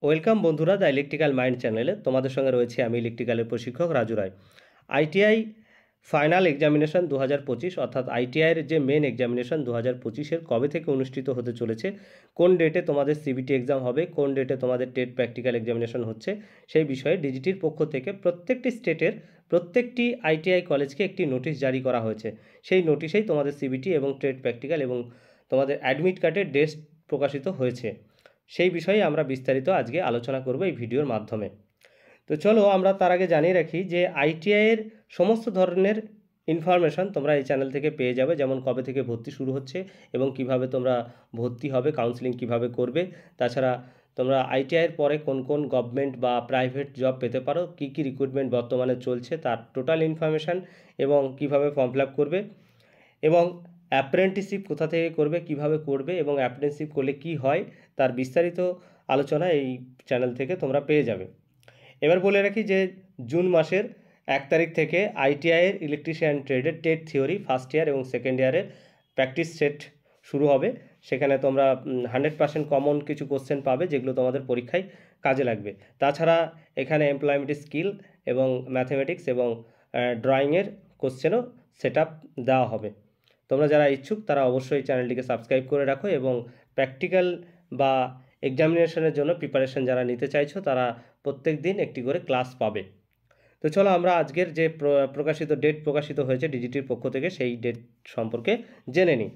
Welcome বন্ধুরা, the electrical mind চ্যানেলে তোমাদের সঙ্গে রয়েছে আমি ইলেকট্রিক্যালের প্রশিক্ষক রাজু রায়। আইটিআই ফাইনাল এক্সামিনেশন 2025 অর্থাৎ আইটিআইয়ের যে মেন এক্সামিনেশন 2025-এর কবে থেকে অনুষ্ঠিত হতে চলেছে, কোন ডেটে তোমাদের সিবিটি এক্সাম হবে, কোন ডেটে তোমাদের টেট প্র্যাকটিক্যাল এক্সামিনেশন হচ্ছে, সেই বিষয়ে ডিজিটির পক্ষ থেকে প্রত্যেকটি স্টেটের প্রত্যেকটি আইটিআই কলেজকে একটি নোটিশ জারি করা হয়েছে। সেই নোটিশেই তোমাদের সিবিটি এবং টেট প্র্যাকটিক্যাল এবং তোমাদের অ্যাডমিট কার্ডের ডেট প্রকাশিত হয়েছে। সেই বিষয়ে আমরা বিস্তারিত আজকে আলোচনা করব এই ভিডিওর মাধ্যমে। তো চলো আমরা তার আগে জানিয়ে রাখি যে আইটিআইয়ের সমস্ত ধরনের ইনফরমেশান তোমরা এই চ্যানেল থেকে পেয়ে যাবে, যেমন কবে থেকে ভর্তি শুরু হচ্ছে এবং কিভাবে তোমরা ভর্তি হবে, কাউন্সেলিং কিভাবে করবে, তাছাড়া তোমরা আইটিআইয়ের পরে কোন কোন গভর্নমেন্ট বা প্রাইভেট জব পেতে পারো, কী কী রিক্রুটমেন্ট বর্তমানে চলছে তার টোটাল ইনফরমেশান এবং কিভাবে ফর্ম ফিল আপ করবে এবং অ্যাপ্রেন্টিসশিপ কোথা থেকে করবে, কিভাবে করবে এবং অ্যাপ্রেন্টিসশিপ করলে কি হয় তার বিস্তারিত আলোচনা এই চ্যানেল থেকে তোমরা পেয়ে যাবে। এবার বলে রাখি যে জুন মাসের 1 তারিখ থেকে আইটিআইয়ের ইলেকট্রিশিয়ান ট্রেডের টেট থিওরি ফার্স্ট ইয়ার এবং সেকেন্ড ইয়ারের প্র্যাকটিস সেট শুরু হবে। সেখানে তোমরা 100% কমন কিছু কোশ্চেন পাবে যেগুলো তোমাদের পরীক্ষায় কাজে লাগবে। তাছাড়া এখানে এমপ্লয়মেন্ট স্কিল এবং ম্যাথমেটিক্স এবং ড্রয়িংয়ের কোশ্চেনও সেট আপ দেওয়া হবে। তোমরা যারা ইচ্ছুক তারা অবশ্যই চ্যানেলটিকে সাবস্ক্রাইব করে রাখো এবং প্র্যাকটিক্যাল বা এক্সামিনেশনের জন্য প্রিপারেশন যারা নিতে চাইছো তারা প্রত্যেক দিন একটি করে ক্লাস পাবে। তো চলো আমরা আজকের যে প্রকাশিত ডেট প্রকাশিত হয়েছে ডিজিটির পক্ষ থেকে সেই ডেট সম্পর্কে জেনে নিই।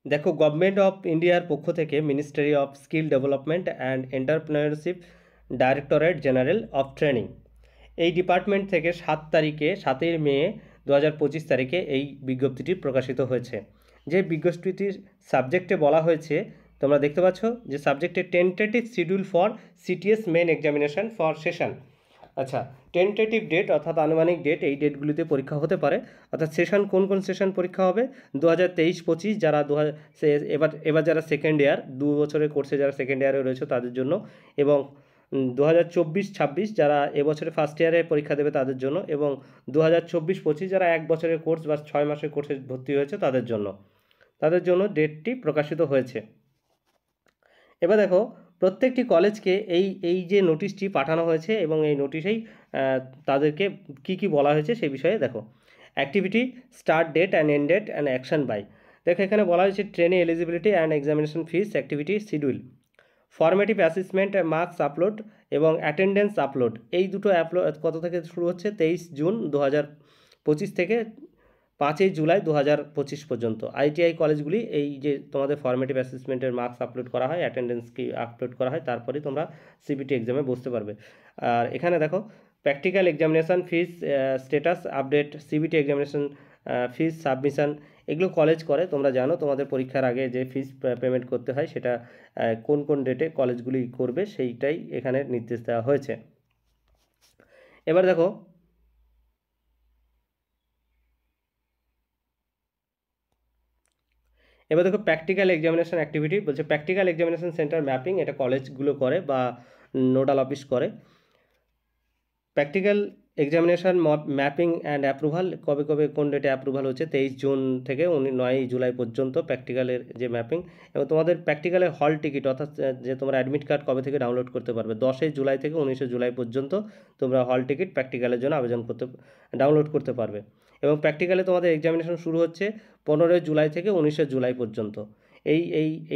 দেখো, গভর্নমেন্ট অফ ইন্ডিয়ার পক্ষ থেকে ministry of skill development and entrepreneurship directorate general of training এই ডিপার্টমেন্ট থেকে 7 মে 2025 তারিখে এই বিজ্ঞপ্তিটি প্রকাশিত হয়েছে। যে বিজ্ঞপ্তিটির সাবজেক্টে বলা হয়েছে, তোমরা দেখতে পাচ্ছ যে সাবজেক্টে tentative schedule for CTS main examination for session. আচ্ছা, টেন্টেটিভ ডেট অর্থাৎ আনুমানিক ডেট, এই ডেটগুলিতে পরীক্ষা হতে পারে। অর্থাৎ সেশন কোন কোন সেশন পরীক্ষা হবে, 2023-25 যারা এবার যারা সেকেন্ড ইয়ার 2 বছরের কোর্সে যারা সেকেন্ড ইয়ারে রয়েছে তাদের জন্য, এবং 2024-26 যারা এবছরে ফার্স্ট ইয়ারে পরীক্ষা দেবে তাদের জন্য, এবং 2024-25 যারা 1 বছরের কোর্স বা 6 মাসের কোর্সে ভর্তি হয়েছে তাদের জন্য ডেটটি প্রকাশিত হয়েছে। এবার দেখো, প্রত্যেকটি কলেজকে এই যে নোটিশটি পাঠানো হয়েছে এবং এই নোটিশেই তাদেরকে কি বলা হয়েছে সেই বিষয়ে দেখো। Activity start date and end date and action by. দেখো এখানে বলা হয়েছে trainee eligibility and examination fees, activity schedule, formative assessment, marks upload এবং অ্যাটেন্ডেন্স আপলোড। এই দুটো কত থেকে শুরু হচ্ছে, 23 জুন 2025 থেকে 5 জুলাই 2025 পর্যন্ত। আইটিআই কলেজগুলি এই যে তোমাদের ফর্মেটিভ অ্যাসেসমেন্টের মার্কস আপলোড করা হয়, অ্যাটেন্ডেন্স কি আপলোড করা হয়, তারপরেই তোমরা সিবিটি এক্সামে বসতে পারবে। আর এখানে দেখো practical examination fees status update, CBT examination fees submission, এগুলো কলেজ করে। তোমরা জানো তোমাদের পরীক্ষার আগে যে ফিস পেমেন্ট করতে হয় সেটা কোন কোন ডেটে কলেজগুলি করবে সেইটাই এখানে নির্দেশ দেওয়া হয়েছে। এবার দেখো প্র্যাকটিক্যাল এক্সামিনেশন অ্যাক্টিভিটি বলছে। প্র্যাকটিক্যাল এক্সামিনেশন সেন্টার ম্যাপিং এটা কলেজগুলো করে বা নোডাল অফিস করে। Practical examination mapping and approval কবে কোন ডেটে অ্যাপ্রুভাল হচ্ছে, 23 জুন থেকে 9 জুলাই পর্যন্ত প্র্যাকটিক্যালের যে ম্যাপিং। এবং তোমাদের প্র্যাকটিক্যালের হল টিকিট অর্থাৎ যে তোমরা অ্যাডমিট কার্ড কবে থেকে ডাউনলোড করতে পারবে, 10 জুলাই থেকে 19 জুলাই পর্যন্ত তোমরা হল টিকিট প্র্যাকটিক্যালের জন্য ডাউনলোড করতে পারবে। এবং প্র্যাকটিক্যালে তোমাদের এক্সামিনেশন শুরু হচ্ছে 15 জুলাই থেকে 19 জুলাই পর্যন্ত।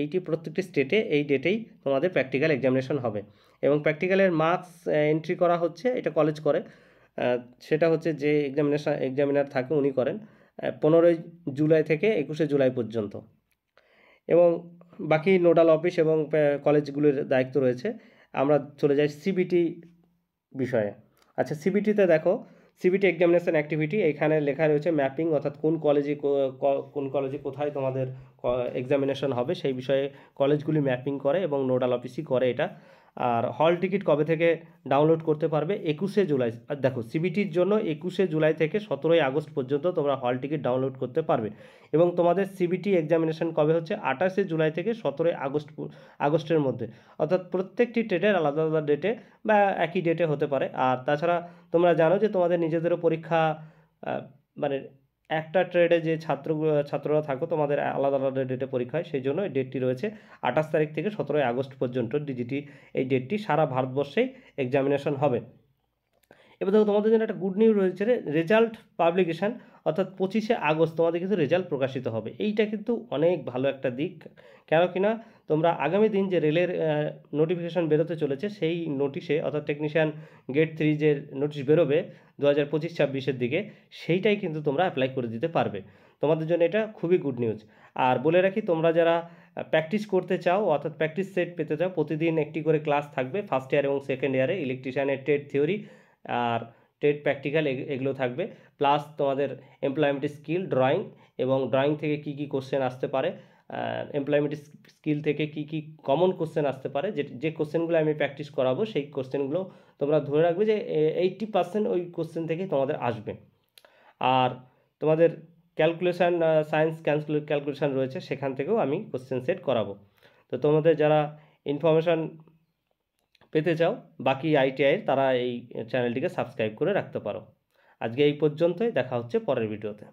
এইটি প্রত্যেকটি স্টেটে এই ডেটেই তোমাদের প্র্যাকটিক্যাল এক্সামিনেশন হবে। এবং প্র্যাকটিক্যালের মার্কস এন্ট্রি করা হচ্ছে, এটা কলেজ করে। সেটা হচ্ছে যে এক্সামিনার থাকে উনি করেন 15 জুলাই থেকে 21 জুলাই পর্যন্ত। এবং বাকি নোডাল অফিস এবং কলেজগুলির দায়িত্ব রয়েছে। আমরা চলে যাই সিবিটি বিষয়ে। আচ্ছা, সিবিটিতে দেখো সিবিটি এক্সামিনেশন অ্যাক্টিভিটি, এখানে লেখা রয়েছে ম্যাপিং অর্থাৎ কোন কলেজে কোথায় তোমাদের এক্সামিনেশন হবে সেই বিষয়ে কলেজগুলি ম্যাপিং করে এবং নোডাল অফিসই করে এটা। আর হল টিকিট কবে থেকে ডাউনলোড করতে পারবে, 21 জুলাই। আর দেখো সিবিটির জন্য 21 জুলাই থেকে 17 আগস্ট পর্যন্ত তোমরা হল টিকিট ডাউনলোড করতে পারবে। এবং তোমাদের সিবিটি এক্সামিনেশন কবে হচ্ছে, 28 জুলাই থেকে 17 আগস্টের মধ্যে। অর্থাৎ প্রত্যেকটি ট্রেডের আলাদা আলাদা ডেটে বা একই ডেটে হতে পারে। আর তাছাড়া তোমরা জানো যে তোমাদের নিজেদেরও পরীক্ষা মানে একটা ট্রেডে যে ছাত্ররা থাকো তোমাদের আলাদা আলাদা ডেটে পরীক্ষা হয়, সেই জন্য এই ডেটটি রয়েছে 28 তারিখ থেকে 17 আগস্ট পর্যন্ত ডিজিটি এই ডেটটি সারা ভারতবর্ষেই এক্সামিনেশন হবে। এবার দেখো তোমাদের জন্য একটা গুড নিউজ রয়েছে, রেজাল্ট পাবলিকেশান, অর্থাৎ 25শে আগস্ট তোমাদের কিন্তু রেজাল্ট প্রকাশিত হবে। এইটা কিন্তু অনেক ভালো একটা দিক, কেন কিনা তোমরা আগামী দিন যে রেলের নোটিফিকেশান বেরোতে চলেছে সেই নোটিশে, অর্থাৎ টেকনিশিয়ান গেট 3 যে নোটিশ বেরোবে 2025-26-এর দিকে, সেইটাই কিন্তু তোমরা অ্যাপ্লাই করে দিতে পারবে। তোমাদের জন্য এটা খুবই গুড নিউজ। আর বলে রাখি, তোমরা যারা প্র্যাকটিস করতে চাও, অর্থাৎ প্র্যাকটিস সেট পেতে চাও, প্রতিদিন একটি করে ক্লাস থাকবে ফার্স্ট ইয়ার এবং সেকেন্ড ইয়ারে। ইলেকট্রিশিয়ানের ট্রেড থিওরি আর ট্রেড প্র্যাকটিক্যাল এগুলো থাকবে, প্লাস তোমাদের এমপ্লয়মেন্ট স্কিল, ড্রয়িং, এবং ড্রয়িং থেকে কি কি কোশ্চেন আসতে পারে, এমপ্লয়মেন্ট স্কিল থেকে কি কি কমন কোশ্চেন আসতে পারে, যে কোশ্চেনগুলো আমি প্র্যাকটিস করাবো সেই কোশ্চেনগুলো তোমরা ধরে রাখবে যে 80% ওই কোশ্চেন থেকেই তোমাদের আসবে। আর তোমাদের ক্যালকুলেশান, সায়েন্স ক্যালকুলেশান রয়েছে, সেখান থেকেও আমি কোশ্চেন সেট করাবো। তো তোমাদের যারা ইনফরমেশান পেতে চাও বাকি আইটিআইয়ের, তারা এই চ্যানেলটিকে সাবস্ক্রাইব করে রাখতে পারো। আজকে এই পর্যন্তই, দেখা হচ্ছে পরের ভিডিওতে।